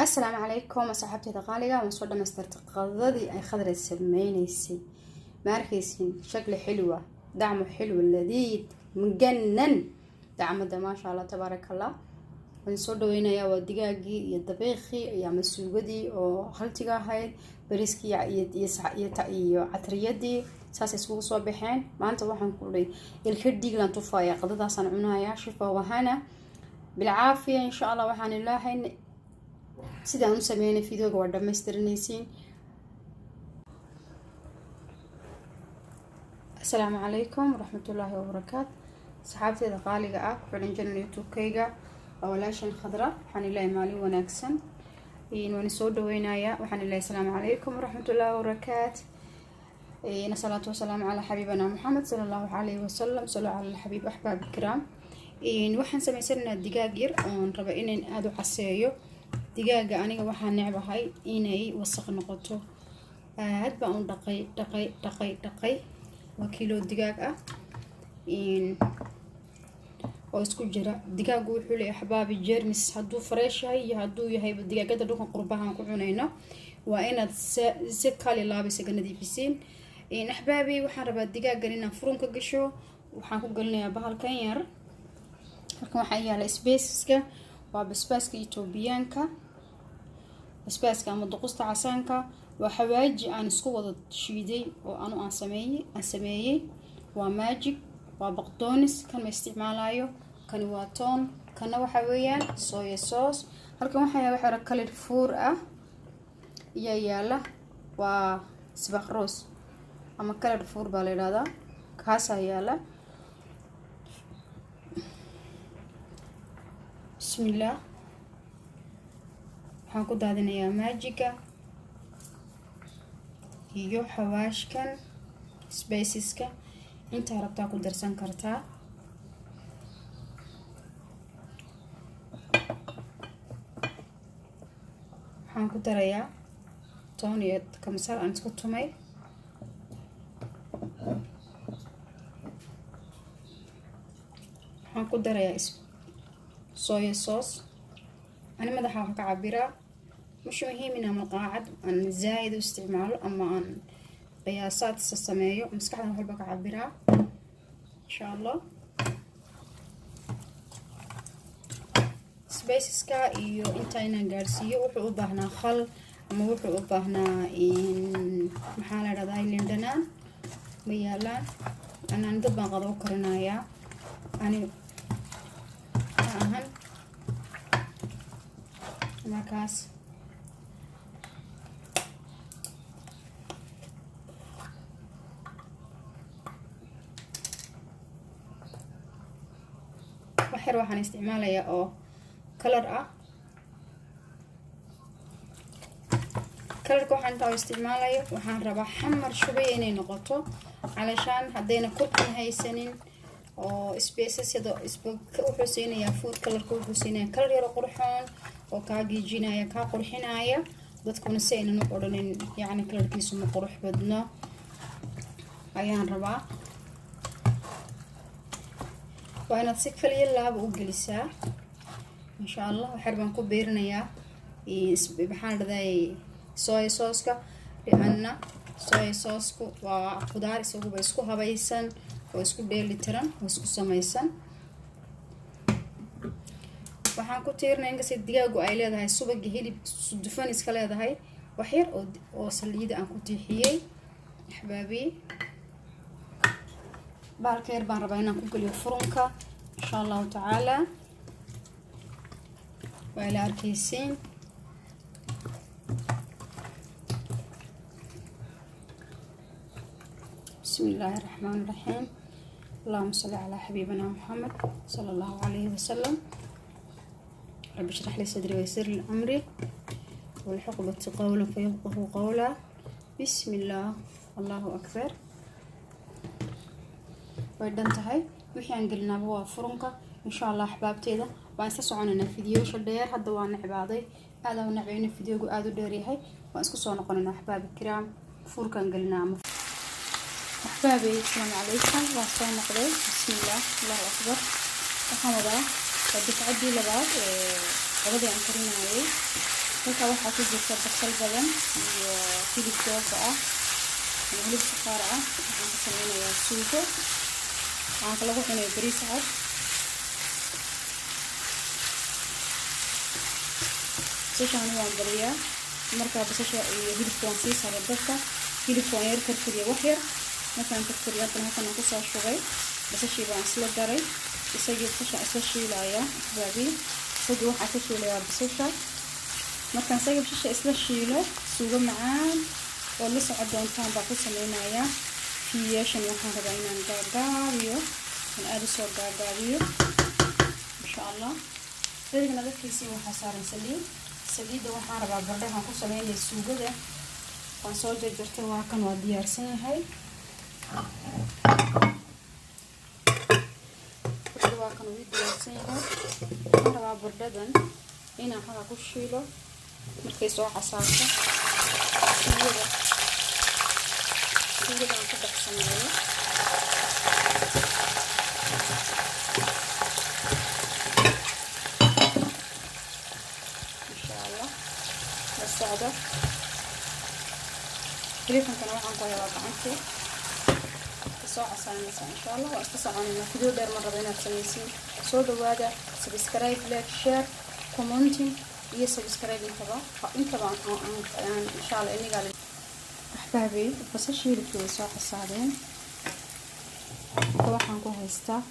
السلام عليكم صاحبتي دقالقة ونصور دمسترت قضدي أي خضرة سمينيسي ماركيسين شكل حلوة دعمه حلو لذيذ مجنن دعمه ده ما شاء الله تبارك الله ونصور دوينا يا ودقاقي يا دبيخي يا مسوقدي أو خلتي هاي بريسكي يا عطريدي ساسي سوق صباحين ما أنت واحد كلي الكردي لان تفايا قضدها صنعونها يا شفا وهنا بالعافية إن شاء الله وحان الله sidaan u sameeyay fiidiyooga waa dhameystirnaysiin. Assalaamu calaykum waraxmatullaahi wabarakaatu. Saxaabtayda qaaliga ah ku xiran channel YouTube-kayga oo walaashan Khadra waxaan ilaahay maalin wanaagsan waan soo dhaweynayaa. Waxaan ilaahay assalaamu calaykum waraxmatullaahi wabarakaatu. Salaatu wasalaamu ala xabiibana Muhammad sallallahu alayhi wasallam. Sallu ala alxabiib axbaab kiram. Waxaan sameysanaynaa digaag yar oon raba inaan aad u caseeyo. digaaga aniga waxaan necbahay inay wasaq noqoto aad baan dhaqay waa kilo digaag ah oo isku jira digaagu wuxuu leeyahay xabaabi jeermis hadduu fresh yahay iyo hadduu yahay digaagada dhulka qurbahan ku cunayno waa inaad si kale laabisa nadiifisiin axbaabi waxaan rabaa digaagan inaan furunka gasho waxaan ku galinayaa bahalkan yar halkan waxaa yaala spaceska waa basbaaska Itoobiyaanka basbaaska ama duqusta casaanka waa xawaaji aan isku wada shiiday oo aan sameeyay waa magic waa baqdoonis kan ma isticmaalayo kan waa toon kana waxa weeyaan soya sauce halkan waxa yaala kale fuur ah iyo yaala waa sibaq roos ama kale fuur baa la yiraahdaa kaas yaala bismillah waxaan ku daadinayaa maajiga iyo xawaashkan spaceska inta rabtaa ku darsan kartaa waxaan ku darayaa toon iyo kamsar aan isku tumay waxaan ku darayaa soya sauce أنا ما دحاها كعبيرة مش مهم إنها مقاعد أن زايد واستعماله أما أن قياسات السمايو مسكحنا نحب كعبيرة إن شاء الله سبيسس كا إيو إنتاينا جارسيو وحو بهنا خل أما وحو بهنا إن محالة رضاي لندنان ميالان أنا ندبا غضو كرنايا أنا أهم markaas waxaan isticmaalayaa oo color ah colorka waxaan inta isticmaalayo waxaan rabaa xamar shubay inay noqoto علشان hadayna korkan haysanin oo spaces sida wuxuu siinayaa food colorka wuxuu siinayaa color yar qurxoon oo ka giijinaya ka qurxinaya dadkuna si aynan u qoranin yaani colorkiisu ma qurux badno ayaan rabaa waa inaad si kaliya laab u gelisaa insha Allah waxaan baan ku beerinayaa waxaan raday soy sauce-ka lianna soy sauce-ku waa khudaar isagu isku habaysan oo isku dheelitiran oo isku samaysan waxaan ku tiirnaa in digaagu ay leedahay subag hilib dufan iska leedahay wax yar oo saliid aan ku tiixiyay xabaabi baalkeer baan rabaa inaan ku galiyo furunka insha Allah taala waa la arkaysiin bismillahir rahmanir rahim اللهم صل على حبيبنا محمد صلى الله عليه وسلم رب اشرح لي صدري ويسر لي امري والحقبة قولا فيفقه قولا بسم الله الله اكبر ويدنتهي وحي aan galnaa waa furunka insha Allah ahbaabteeda waan isla soconayna fiidiyoo shadheer hadda waan nacbaaday aad aan nacbayna fiidiyoogu aad u dheer yahay waan isku soo noqonaynaa ahbaab kiram furkan galnaa أحبابي السلام عليكم وعليكم السلام بسم الله الله أكبر محمد بدك عدي لبعض غدا عن كريم عليه halka waxaa ku jirta basal badan iyo hilib doofa ah iyo hilib suqaar ah. waxaan ku sameynayaa suugo. waxaan lagu cunay bariis cad. basashaan waan bariyaa markaa basasha iyo hilibka waan sii saaray dabka. hilibka waan yar karkariya wax yar. markaan karkariya haddana halkan aan kusoo shubay basashii baan isla daray. isagii basasha isla shiilaya baabi isagii waxaa ka shiilayaa basasha. markaan isagii basasha isla shiilo suugo macaan oo la socod doontaan baa ku sameynayaa. fiyeeshan waxaan rabaa inaan gaagaabiyo aan aad usoo gaagaabiyo insha allah. dadkana dadkiisii waxaa saaran saliidda waxaan rabaa bardhahan ku sameynaya suugada. waan soo jarjartay waa kan waa diyaarsan yahay. waa kan wuu diyaarsan yahay. waxaan rabaa bardhadan inaan xaga ku shiilo markay soo casaato suugada aan ku dhex sameeyo. insha allah la socdo. hilibkankana waxaan ku hayaa gacantii soo casaanaysa insha allah. waa iska soconayna video dheer ma rabo inaad samaysiin. soo dhawaada. subscribe, like, share, commenting iyo subscribe intaba insha allah inigaa axbaabi. basasha hilibkii way soo casaadeen. waxaan ku haystaa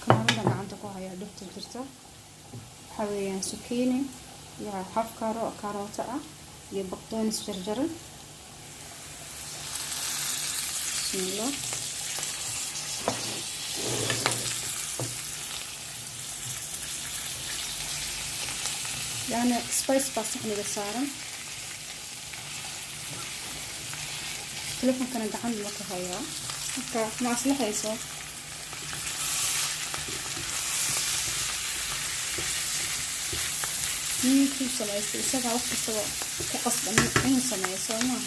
kamarada gacanta ku hayaa dhirta jirta. waxaa weeyaan zucchini iyo haf karoota ah iyo baqdoonis jarjaran. bismillah. يعني سبايس بس احنا بسارن تلفون كان دحن لك هيا مع صلحة يسوى كيف سمايسي سبعة وقت سوا كقصد عين سمايسي معها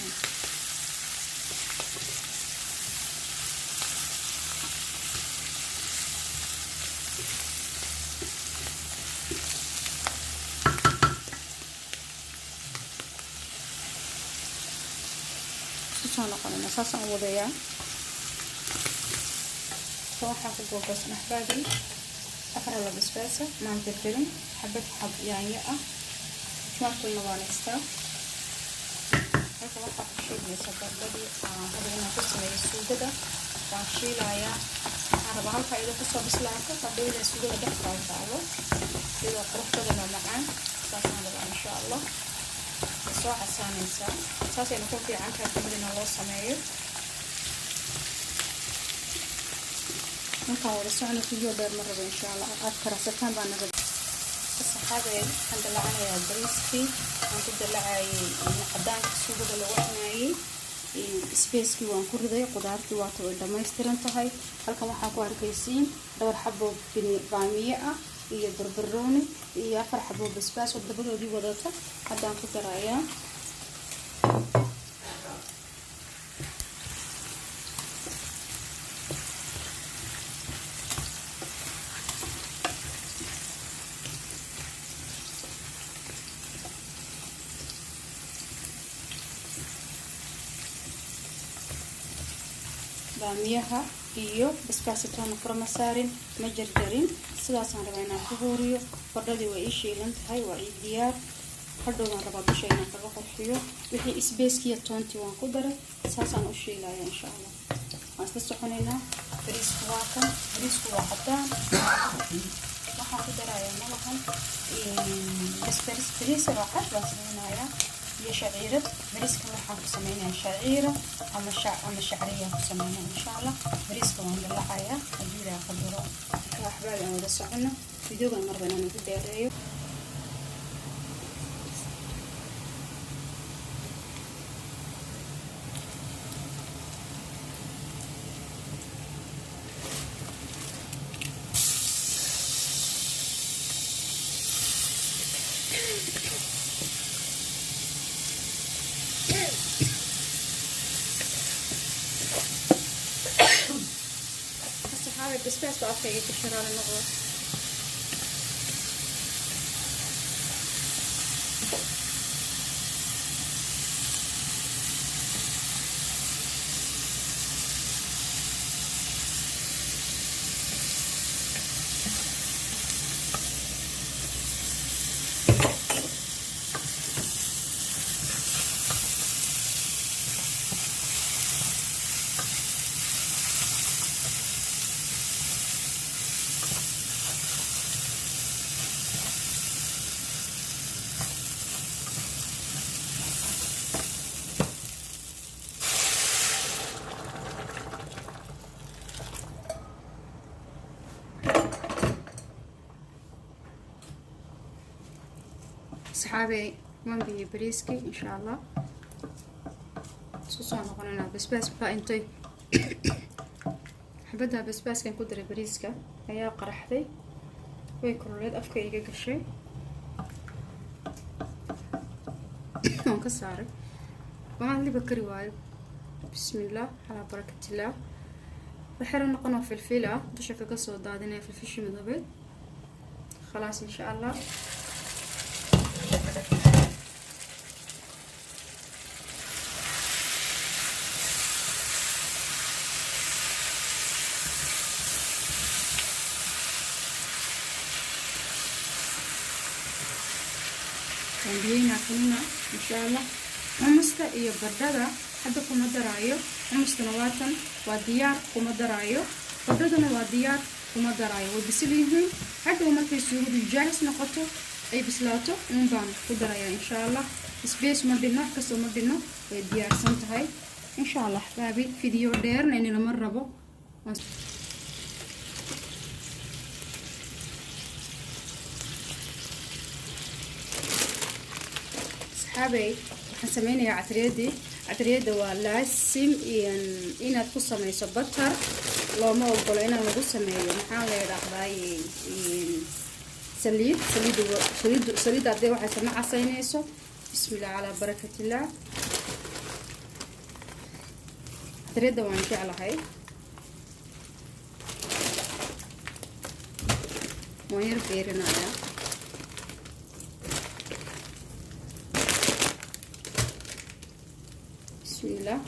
نقولنا أساسا وضيع. صراحة في الجوكس محتاجين أفرغ البسباسة مع الفلفل حبة يعني شمال كل نوانستا. هذا واحد الشيء اللي سبب بدي هذا هنا قصة السودة وعشيل عيا. أنا بعرف إذا قصة بسلاكة فبدي السودة دخل إن شاء الله. إذا قربت لنا معان أساسا هذا إن شاء الله. soo casaanaysaa saas aynu ku fiican tahay kadibna loo sameeyo. markaan wada socno video dheer ma rabo insha allah aad karasataan baan naga saxaabay. waxaan dalacanayaa bariiskii aan ku dalacayay cadaanka suugada lagu cunayay. spacekii waan ku riday. qudaartii waata way dhammaystiran tahay. halkan waxaa ku arkaysiin dhowr xabo baamiye ah iyo barbarooni iyo 4 xabo basbaas oo dabadoodii wadata. haddaan ku darayaa baamiyaha iyo basbaasitoona furma saarin ma jarjarin. sidaasaan rabaa inaan ku huuriyo. bardhadii way ii shiilan tahay waa ii diyaar. hadhow waan rabaa dusha inaan kaga qurxiyo. wixii sbackiiyo toontii waan ku daray. saasaan u shiilaya insha allah. waan isla soconaynaa. bariisku waa kan. bariisku waa cadaan. waxaan ku darayaa malahan bariis oo cad baan sameynayaa iyo shaciirad. bariiska waxaan ku sameynayaa shaciira ama shacriya ku sameynaa insha allah. bariiska waan dalacayaa haddii ilaa qadaro. waxbaa aan wada socono. videogan marba inaan ugu dheereeyo. بسباس بقى في الشرارة النغوة أصحابي من بي بريسكي إن شاء الله سوسان قلنا بس بقى انتي حبدها بس كان كدر بريسكا هيا قرحتي ويكروليد أفكا إيجا قشي وانكساري وما اللي بكري وايد بسم الله على بركة الله بحر نقنا في الفيلة بشكل قصة ضادنا في الفيش مضبط خلاص إن شاء الله عندنا كنا إن شاء الله حمصة إيه بردة حتى كم درايو حمصة نواتن وديار كم درايو بردة وديار كم درايو وبسليهم حتى وما تيسيو بالجالس نقطه أي بسلاته ونبان كدرايا إن شاء الله سبيس مدينة كسر مدينة وديار سنتهاي إن شاء الله حبايبي فيديو دير لأني لما نربو حبايبي حسميني عتريدي ولازم إن تقص من يسبتر لو ما أقول إن أنا قص من محل يراقبي سليد عدي واحد سمع عصينيسو بسم الله على بركة الله عتريدي وانشي على هاي وين بيرنا يا بسم الله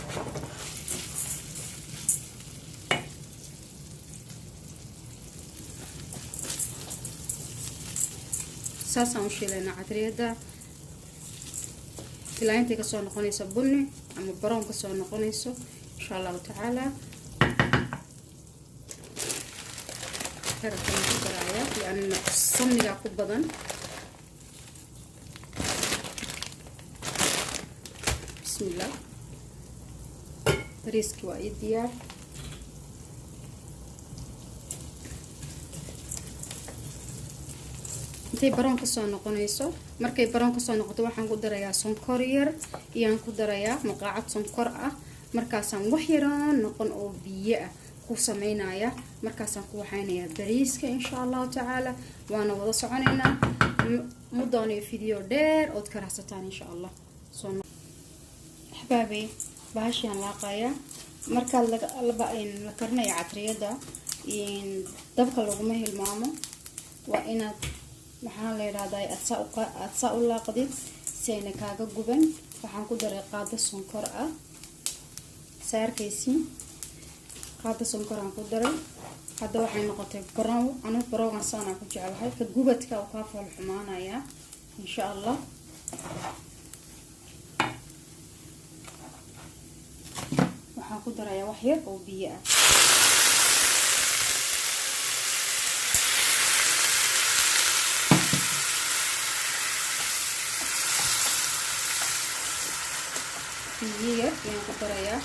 ساسا وشيلنا عتريدا إلا أنت كسر نقنيسة بني أما برون كسر نقنيسة إن شاء الله تعالى خير الدراية لأن الصمني يعقوب بدن بسم الله بريسكي وايد ديار intay baroon ka soo noqonayso markay baroon ka soo noqoto waxaan ku darayaa sonkor yar iyaan ku darayaa maqaacad sonkor ah markaasaan wax yaraan noqon oo biyo ah ku sameynaya markaasaan ku waxaynayaa bariiska insha Allah taala waana wada soconaynaa muddoonay video dheer oo ka raacsataan insha Allah soo حبايبي بهاشيان لاقايا marka la karnayo catriyada dabka lagu ma hilmaamo waa inaad maxaa la yiraahdaa adsa u laaqdid sayna kaaga guban waxaan ku daray qaado sonkor ah saarkaysi qaado sonkor aan ku daray hadda waxay noqotay brown anu brown sana ku jecelahay ka gubadka oo ka fal xumaanaya insha Allah waxaan ku darayaa wax yar oo biyo ah biyo yaan ku darayaa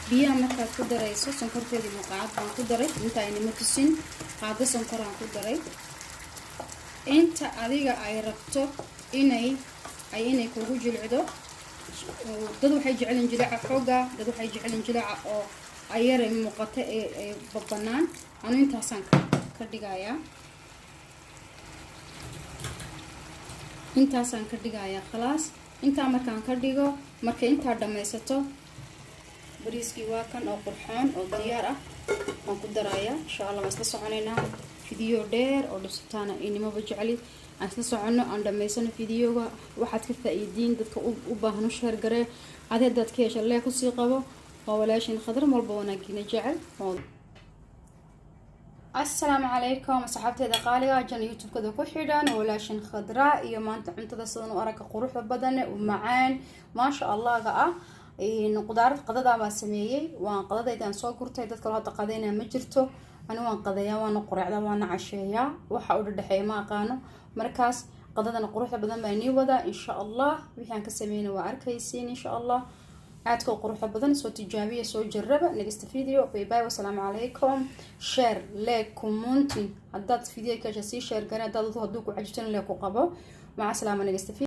biyaha markaad ku darayso sonkorteedii muqaacad baan ku daray inta ayna ma tusin qaado sonkor aan ku daray inta adiga ay rabto inay kugu jilcido dad waxay jecelin jilaaca xooga dad waxay jecelin jilaaca oo ayare muuqata ee babanaan anu intaasaan ka dhigayaa khalaas intaa markaan ka dhigo markay intaa dhammaysato bariiskii waa kan oo qurxoon oo diyaar ah waan ku darayaa insha Allah waan isla soconaynaa video dheer oo dhibsataana inimaba jeceli aan isla socono aan dhamaysano videoga waxaad ka faa'iidiin dadka u baahan u share garee adeedad ka yeesho lee ku sii qabo oo walaashin khadar walba wanaagina jecel السلام عليكم صحابتي قالية جن يوتيوب كذا كحيدان ولاشن خضراء iyo maanta cuntada sidan u arag quruxda badan oo macaan ma sha Allah gaa in qudaarta qadada ma sameeyay waan qadadaydan soo gurtay dadka loo taqaadayna ma jirto anu waan qadaya waan quraacda waan casheeya waxa u dhaxay ma aqaano markaas qadadana quruxda badan baa inii wada insha Allah wixii aan ka sameeyay waa arkaysiin insha Allah aadka quruxda badan soo tijaabiya soo jarraba next video bye bye wassalaamu calaykum share like comment haddaad video ka sii share garaa dad hadduu ku cajibtan le ku qabo maca salaama next